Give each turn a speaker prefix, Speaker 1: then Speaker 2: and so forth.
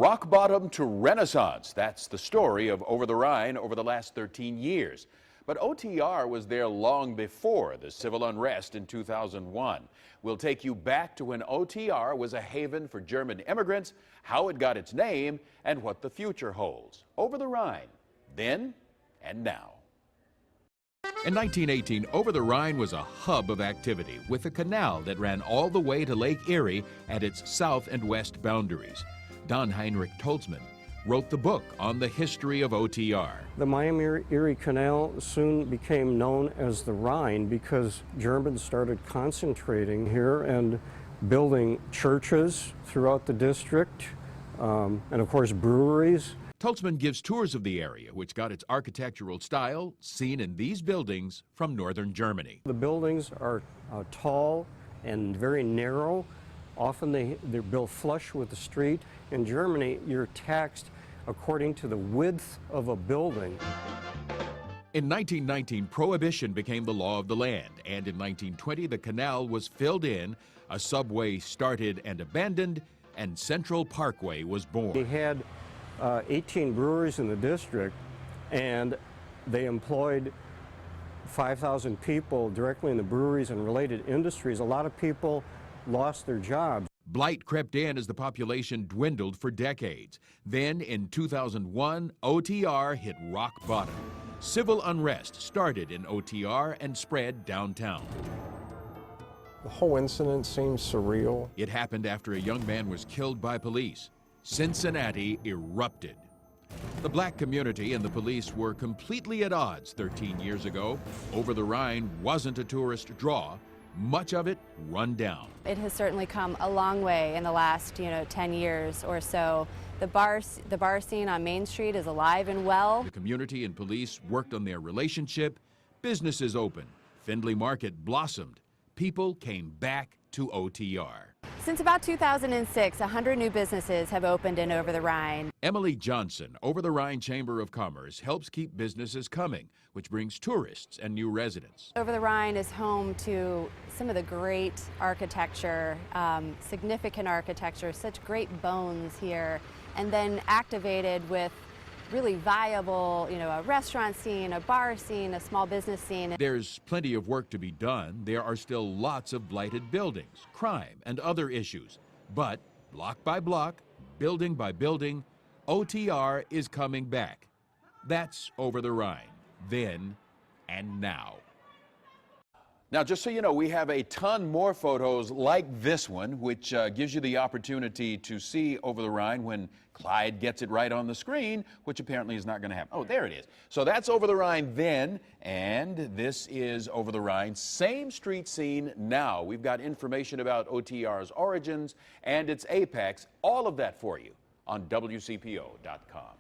Speaker 1: Rock bottom to renaissance. That's the story of Over-the-Rhine over the last 13 years. But OTR was there long before the civil unrest in 2001. We'll take you back to when OTR was a haven for German immigrants, how it got its name, and what the future holds. Over-the-Rhine, then and now. In 1918, Over-the-Rhine was a hub of activity with a canal that ran all the way to Lake Erie at its south and west boundaries. Don Heinrich Tolzmann wrote the book on the history of OTR.
Speaker 2: The Miami-Erie Canal soon became known as the Rhine because Germans started concentrating here and building churches throughout the district, and of course breweries.
Speaker 1: Tolzmann gives tours of the area, which got its architectural style seen in these buildings from northern Germany.
Speaker 2: The buildings are tall and very narrow. Often they're built flush with the street. In Germany, you're taxed according to the width of a building.
Speaker 1: In 1919, prohibition became the law of the land, and in 1920, the canal was filled in, a subway started and abandoned, and Central Parkway was born.
Speaker 2: We had 18 breweries in the district, and they employed 5,000 people directly in the breweries and related industries. A lot of people lost their jobs.
Speaker 1: Blight crept in as the population dwindled for decades. Then, in 2001, OTR hit rock bottom. Civil unrest started in OTR and spread downtown.
Speaker 3: The whole incident seems surreal.
Speaker 1: It happened after a young man was killed by police. Cincinnati erupted. The black community and the police were completely at odds 13 years ago. Over-the-Rhine wasn't a tourist draw. Much of it run down.
Speaker 4: It has certainly come a long way in the last 10 years or so. The bar scene on Main Street is alive and well. The
Speaker 1: community and police worked on their relationship. Businesses opened. Findlay Market blossomed. People came back to OTR.
Speaker 4: Since about 2006, 100 new businesses have opened in Over-the-Rhine.
Speaker 1: Emily Johnson, Over-the-Rhine Chamber of Commerce, helps keep businesses coming, which brings tourists and new residents.
Speaker 4: Over-the-Rhine is home to some of the great architecture, significant architecture, such great bones here, and then activated with really viable, a restaurant scene, a bar scene, a small business scene.
Speaker 1: There's plenty of work to be done. There are still lots of blighted buildings, crime, and other issues. But block by block, building by building, OTR is coming back. That's Over-the-Rhine, then and now. Now, just so you know, we have a ton more photos like this one, which gives you the opportunity to see Over-the-Rhine when Clyde gets it right on the screen, which apparently is not going to happen. Oh, there it is. So that's Over-the-Rhine then, and this is Over-the-Rhine, same street scene now. We've got information about OTR's origins and its apex, all of that for you on WCPO.com.